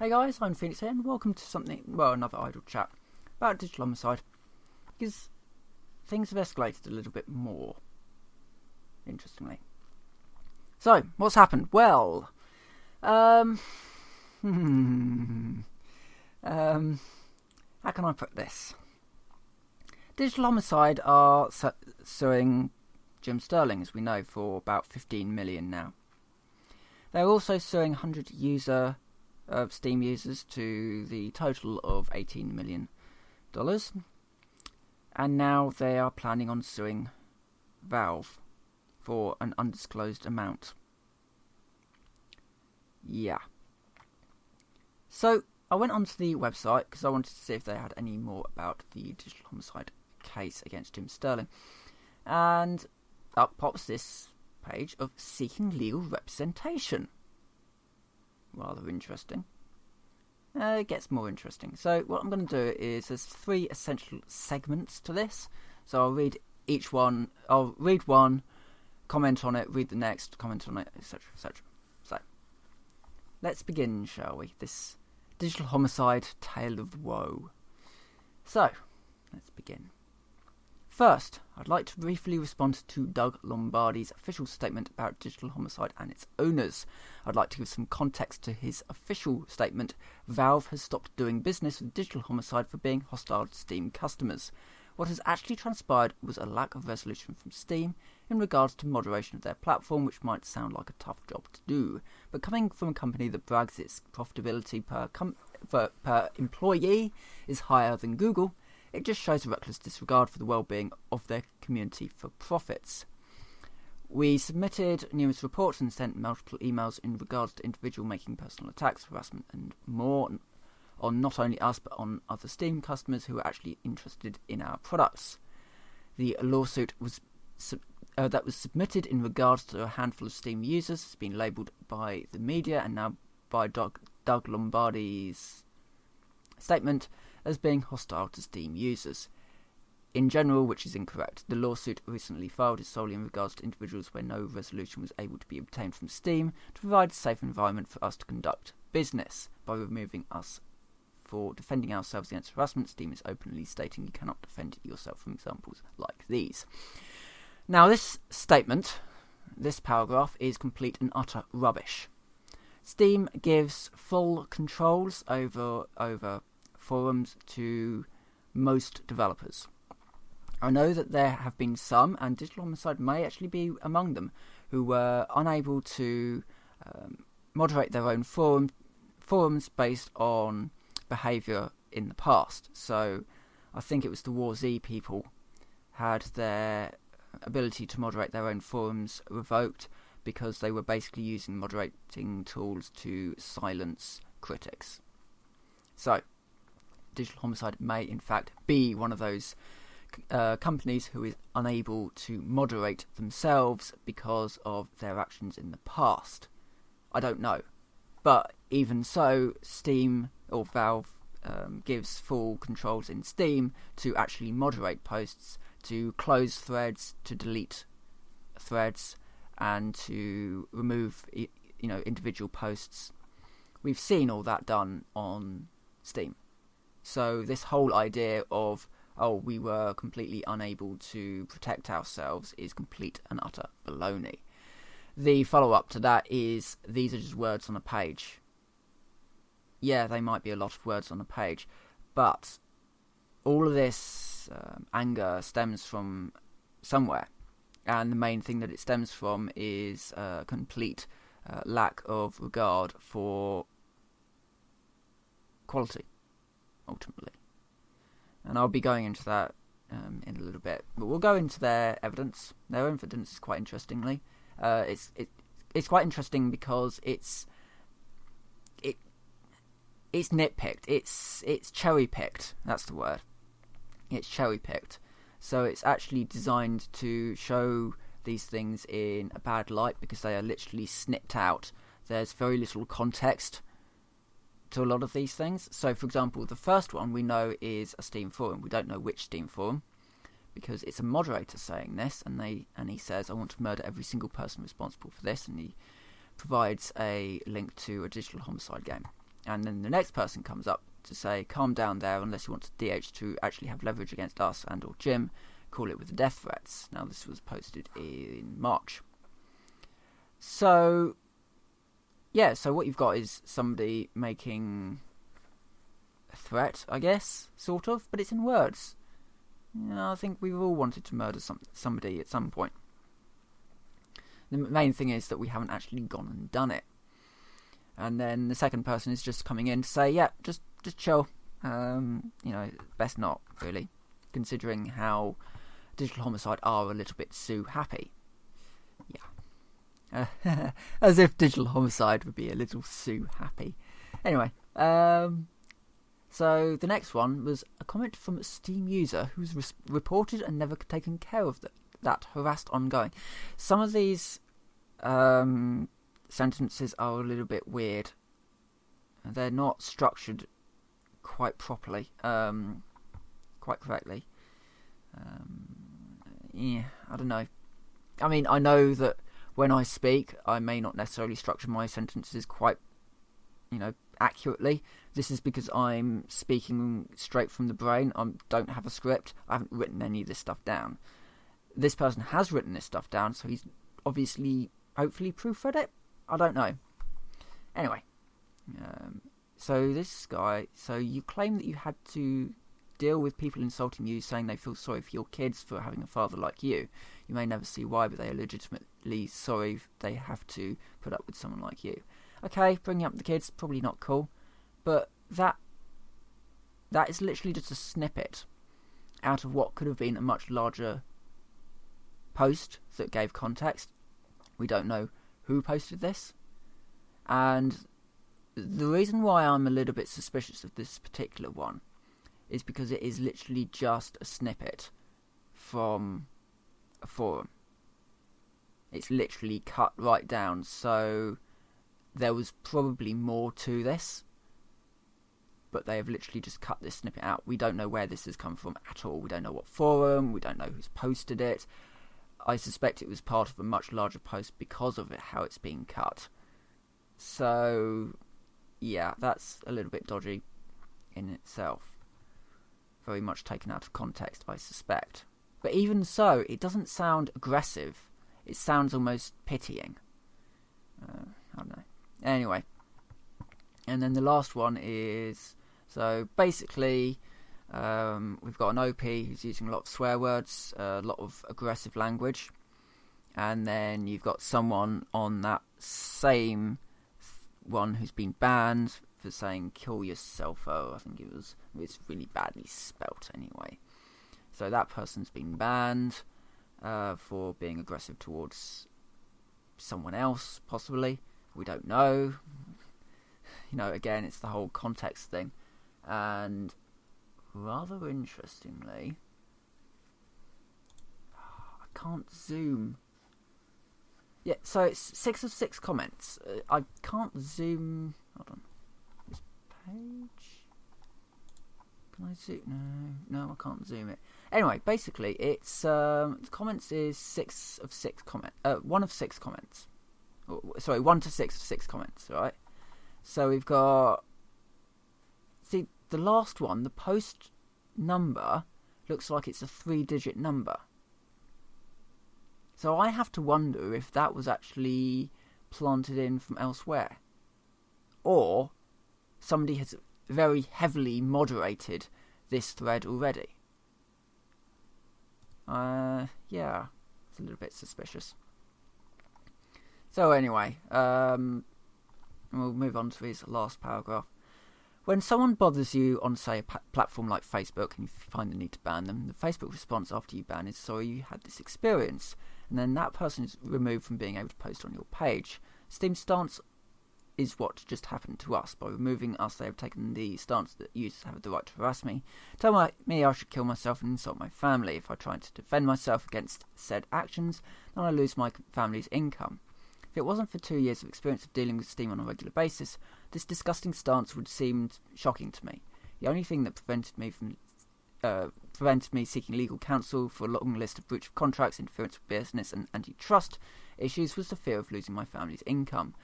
Hey guys, I'm Phoenix here and welcome to another idle chat about digital homicide, because things have escalated a little bit more, interestingly. So, what's happened? Well, how can I put this? Digital Homicide are suing Jim Sterling, as we know, for about 15 million now. They're also suing 100 Steam users to the total of $18 million. And now they are planning on suing Valve for an undisclosed amount. Yeah. So I went onto the website because I wanted to see if they had any more about the digital homicide case against Jim Sterling. And up pops this page of seeking legal representation. Rather interesting. It gets more interesting. So what I'm going to do is there's 3 essential segments to this. So I'll read each one. I'll read one, comment on it, read the next, comment on it, etc., etc. So let's begin, shall we? This digital homicide tale of woe. So let's begin. First, I'd like to briefly respond to Doug Lombardi's official statement about digital homicide and its owners. I'd like to give some context to his official statement. Valve has stopped doing business with digital homicide for being hostile to Steam customers. What has actually transpired was a lack of resolution from Steam in regards to moderation of their platform, which might sound like a tough job to do. But coming from a company that brags its profitability per employee is higher than Google, it just shows a reckless disregard for the well-being of their community for profits. We submitted numerous reports and sent multiple emails in regards to individual making personal attacks, harassment and more on not only us but on other Steam customers who were actually interested in our products. The lawsuit that was submitted in regards to a handful of Steam users has been labelled by the media and now by Doug Lombardi's statement as being hostile to Steam users. In general, which is incorrect. The lawsuit recently filed is solely in regards to individuals where no resolution was able to be obtained from Steam to provide a safe environment for us to conduct business. By removing us for defending ourselves against harassment, Steam is openly stating you cannot defend yourself from examples like these. Now, this statement, this paragraph, is complete and utter rubbish. Steam gives full controls over forums to most developers. I know that there have been some, and Digital Homicide may actually be among them, who were unable to moderate their own forums based on behaviour in the past. So I think it was the War Z people had their ability to moderate their own forums revoked because they were basically using moderating tools to silence critics. So Digital Homicide may in fact be one of those companies who is unable to moderate themselves because of their actions in the past. I don't know. But even so, Steam or Valve gives full controls in Steam to actually moderate posts, to close threads, to delete threads, and to remove individual posts. We've seen all that done on Steam. So this whole idea of, we were completely unable to protect ourselves is complete and utter baloney. The follow-up to that is, these are just words on a page. Yeah, they might be a lot of words on a page, but all of this anger stems from somewhere. And the main thing that it stems from is a complete lack of regard for quality, ultimately. And I'll be going into that in a little bit. But we'll go into their evidence. Their evidence is quite interestingly. It's quite interesting because it's nitpicked. It's cherry picked. That's the word. It's cherry picked. So it's actually designed to show these things in a bad light because they are literally snipped out. There's very little context to a lot of these things. So, for example, the first one we know is a Steam forum. We don't know which Steam forum because it's a moderator saying this, and he says, "I want to murder every single person responsible for this," and he provides a link to a digital homicide game. And then the next person comes up to say, calm down there, unless you want DH to actually have leverage against us and or Jim, call it with the death threats. Now this was posted in March. So, yeah, so what you've got is somebody making a threat, I guess, sort of, but it's in words. I think we've all wanted to murder somebody at some point. The main thing is that we haven't actually gone and done it. And then the second person is just coming in to say, yeah, just chill. Best not, really, considering how Digital Homicide are a little bit Sue happy. Yeah. As if Digital Homicide would be a little Sue happy. Anyway, so the next one was a comment from a Steam user who's reported and never taken care of that harassed ongoing. Some of these sentences are a little bit weird. They're not structured quite properly, quite correctly. I don't know. I mean, I know that when I speak, I may not necessarily structure my sentences quite, accurately. This is because I'm speaking straight from the brain. I don't have a script. I haven't written any of this stuff down. This person has written this stuff down, so he's obviously, hopefully, proofread it. I don't know. Anyway, so this guy, so you claim that you had to deal with people insulting you, saying they feel sorry for your kids for having a father like you. You may never see why, but they are legitimately sorry they have to put up with someone like you. Okay, bringing up the kids, probably not cool, but that is literally just a snippet out of what could have been a much larger post that gave context. We don't know who posted this, and the reason why I'm a little bit suspicious of this particular one is because it is literally just a snippet from a forum. It's literally cut right down, so there was probably more to this, but they have literally just cut this snippet out. We don't know where this has come from at all. We don't know what forum, we don't know who's posted it. I suspect it was part of a much larger post because of how it's being cut. So, yeah, that's a little bit dodgy in itself. Very much taken out of context, I suspect. But even so, it doesn't sound aggressive. It sounds almost pitying. I don't know. Anyway. And then the last one is... So, basically, we've got an OP who's using a lot of swear words, a lot of aggressive language. And then you've got someone on that same one who's been banned for saying kill yourself. I think it's really badly spelt anyway. So that person's been banned for being aggressive towards someone else, possibly. We don't know. Again, it's the whole context thing. And rather interestingly, I can't zoom. Yeah, so it's 6 of 6 comments. I can't zoom. Hold on. This page. Can I zoom? No, I can't zoom it. Anyway, basically, it's the comments is 6 of 6 comments. 1 of 6 comments. Sorry, 1 to 6 of 6 comments. Right. So we've got. See, the last one, the post number looks like it's a 3-digit number. So I have to wonder if that was actually planted in from elsewhere. Or somebody has very heavily moderated this thread already. Yeah, it's a little bit suspicious. So anyway, we'll move on to his last paragraph. When someone bothers you on, say, a platform like Facebook and you find the need to ban them, the Facebook response after you ban is, sorry you had this experience. And then that person is removed from being able to post on your page. Steam's stance is what just happened to us. By removing us, they have taken the stance that users have the right to harass me, tell me I should kill myself and insult my family. If I try to defend myself against said actions, then I lose my family's income. If it wasn't for 2 years of experience of dealing with Steam on a regular basis, this disgusting stance would seem shocking to me. The only thing that prevented me seeking legal counsel for a long list of breach of contracts, interference with business and antitrust issues was the fear of losing my family's income.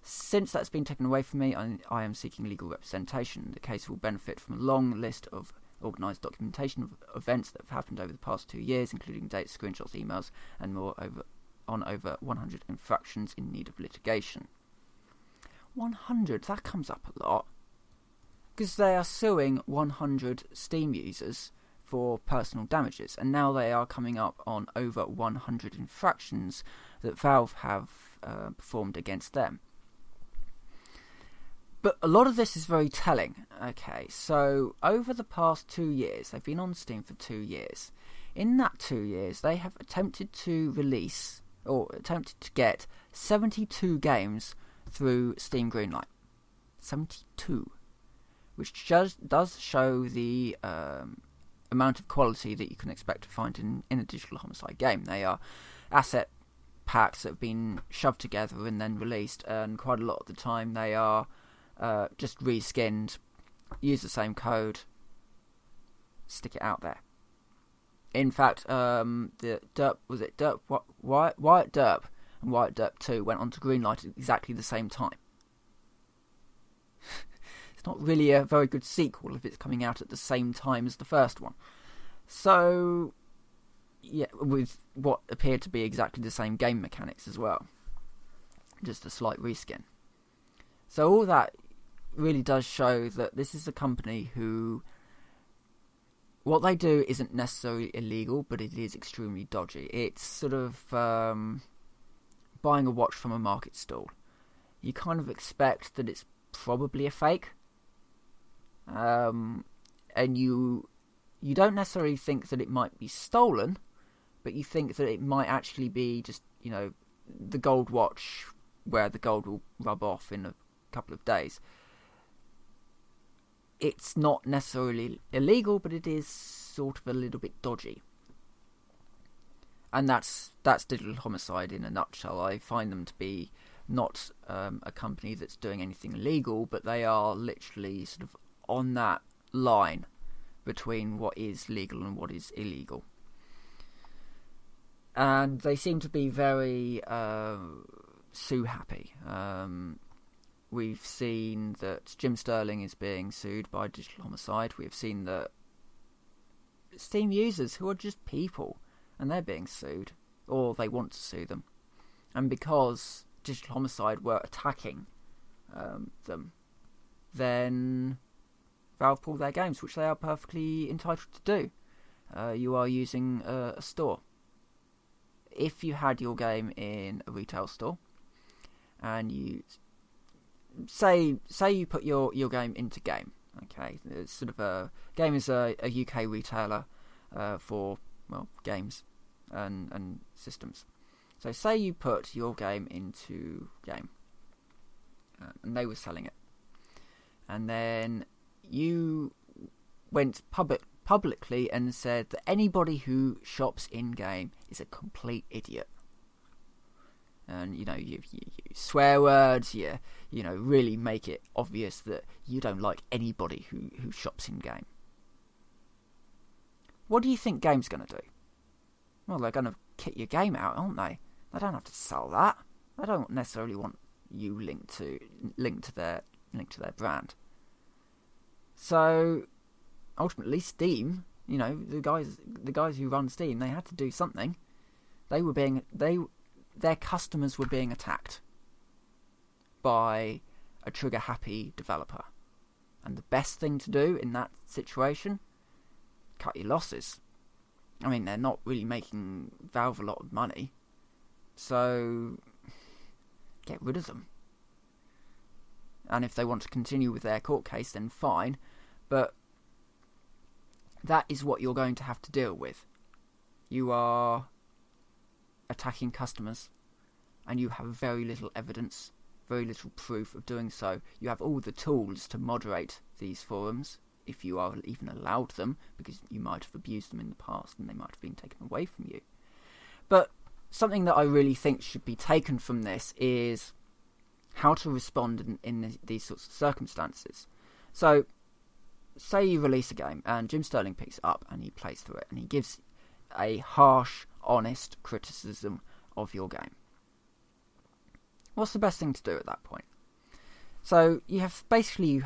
Since that's been taken away from me, I am seeking legal representation. The case will benefit from a long list of organised documentation of events that have happened over the past 2 years, including dates, screenshots, emails, and more on over 100 infractions in need of litigation. 100, that comes up a lot. Because they are suing 100 Steam users for personal damages, and now they are coming up on over 100 infractions that Valve have performed against them. But a lot of this is very telling. Okay, so over the past 2 years, they've been on Steam for 2 years. In that 2 years, they have attempted to release, or attempted to get 72 games through Steam Greenlight. 72. Which just does show the amount of quality that you can expect to find in a Digital Homicide game. They are asset packs that have been shoved together and then released, and quite a lot of the time they are just reskinned, use the same code, stick it out there. In fact, the Derp, was it Derp, Wyatt Derp and Wyatt Derp 2 went on to Greenlight at exactly the same time. It's not really a very good sequel if it's coming out at the same time as the first one. So, yeah, with what appeared to be exactly the same game mechanics as well. Just a slight reskin. So all that really does show that this is a company who, what they do isn't necessarily illegal, but it is extremely dodgy. It's sort of buying a watch from a market stall. You kind of expect that it's probably a fake, and you don't necessarily think that it might be stolen, but you think that it might actually be just, you know, the gold watch where the gold will rub off in a couple of days. It's not necessarily illegal, but it is sort of a little bit dodgy. And that's Digital Homicide in a nutshell. I find them to be not a company that's doing anything illegal, but they are literally sort of on that line between what is legal and what is illegal. And they seem to be very sue happy. We've seen that Jim Sterling is being sued by Digital Homicide. We've seen that Steam users who are just people, and they're being sued, or they want to sue them. And because Digital Homicide were attacking them, then Valve pulled their games, which they are perfectly entitled to do. You are using a store. If you had your game in a retail store, and you say you put your game into Game, okay, it's sort of Game is a UK retailer for, well, games and systems. So say you put your game into Game, and they were selling it, and then you went publicly and said that anybody who shops in Game is a complete idiot. And, you know, you swear words, you know, really make it obvious that you don't like anybody who shops in Game. What do you think Game's going to do? Well, they're going to kick your game out, aren't they? They don't have to sell that. They don't necessarily want you linked to their brand. So ultimately, Steam, you know, the guys who run Steam, they had to do something. Their customers were being attacked by a trigger-happy developer. And the best thing to do in that situation, cut your losses. I mean, they're not really making Valve a lot of money, so get rid of them. And if they want to continue with their court case, then fine, but that is what you're going to have to deal with. You are attacking customers, and you have very little evidence, very little proof of doing so. You have all the tools to moderate these forums, if you are even allowed them, because you might have abused them in the past and they might have been taken away from you. But something that I really think should be taken from this is how to respond in these sorts of circumstances. So, say you release a game and Jim Sterling picks it up and he plays through it and he gives a harsh, honest criticism of your game. What's the best thing to do at that point? So you have 3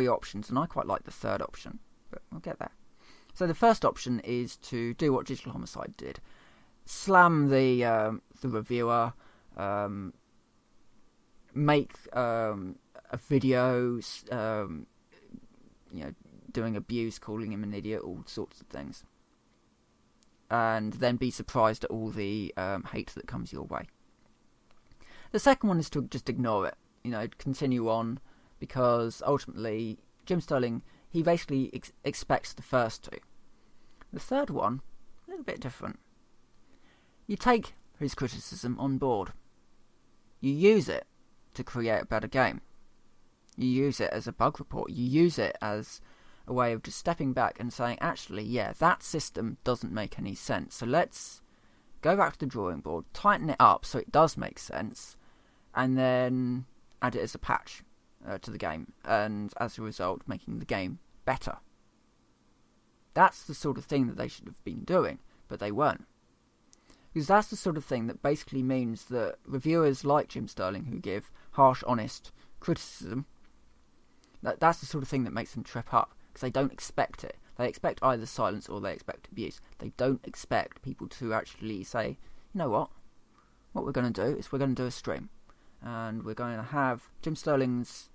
options, and I quite like the third option, but we'll get there. So the first option is to do what Digital Homicide did: slam the reviewer, make a video, doing abuse, calling him an idiot, all sorts of things, and then be surprised at all the hate that comes your way. The second one is to just ignore it, continue on, because ultimately Jim Sterling, he basically expects the first two. The third one, a little bit different. You take his criticism on board. You use it to create a better game. You use it as a bug report. You use it as a way of just stepping back and saying, actually, yeah, that system doesn't make any sense. So let's go back to the drawing board, tighten it up so it does make sense, and then add it as a patch to the game, and as a result, making the game better. That's the sort of thing that they should have been doing, but they weren't. Because that's the sort of thing that basically means that reviewers like Jim Sterling, who give harsh, honest criticism, that's the sort of thing that makes them trip up, because they don't expect it. They expect either silence or they expect abuse. They don't expect people to actually say, you know what we're going to do is we're going to do a stream, and we're going to have Jim Sterling's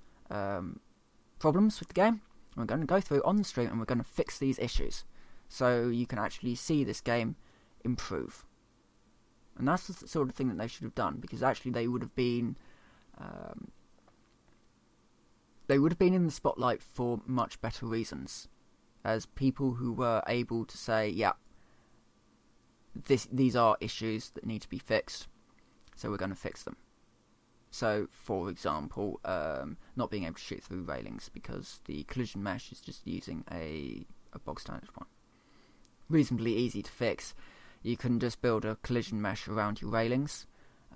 problems with the game, and we're going to go through on the stream, and we're going to fix these issues, so you can actually see this game improve. And that's the sort of thing that they should have done, because actually they would have been in the spotlight for much better reasons, as people who were able to say, yeah, these are issues that need to be fixed, so we're going to fix them. So, for example, not being able to shoot through railings because the collision mesh is just using a bog standard one. Reasonably easy to fix. You can just build a collision mesh around your railings,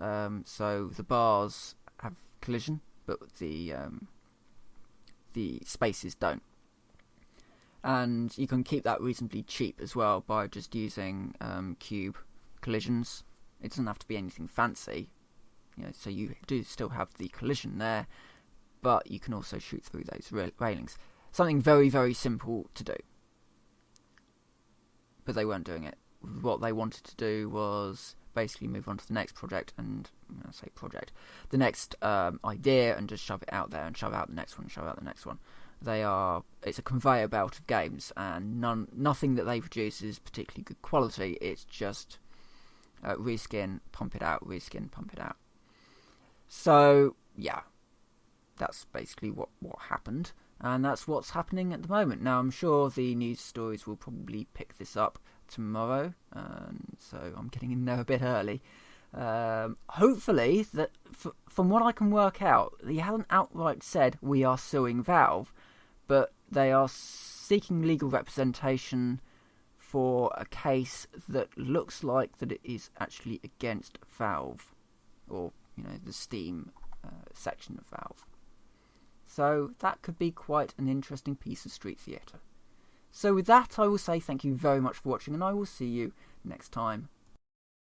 so the bars have collision, but the spaces don't. And you can keep that reasonably cheap as well by just using cube collisions. It doesn't have to be anything fancy, so you do still have the collision there, but you can also shoot through those railings. Something very, very simple to do. But they weren't doing it. What they wanted to do was basically move on to the next project, and when I say project, the next idea, and just shove it out there, and shove out the next one, shove out the next one. It's a conveyor belt of games, and nothing that they produce is particularly good quality. It's just reskin, pump it out, reskin, pump it out. So, yeah, that's basically what happened, and that's what's happening at the moment. Now, I'm sure the news stories will probably pick this up tomorrow, and so I'm getting in there a bit early. Hopefully, from what I can work out, they haven't outright said we are suing Valve, but they are seeking legal representation for a case that looks like that it is actually against Valve, or the Steam section of Valve. So that could be quite an interesting piece of street theatre. So with that, I will say thank you very much for watching, and I will see you next time.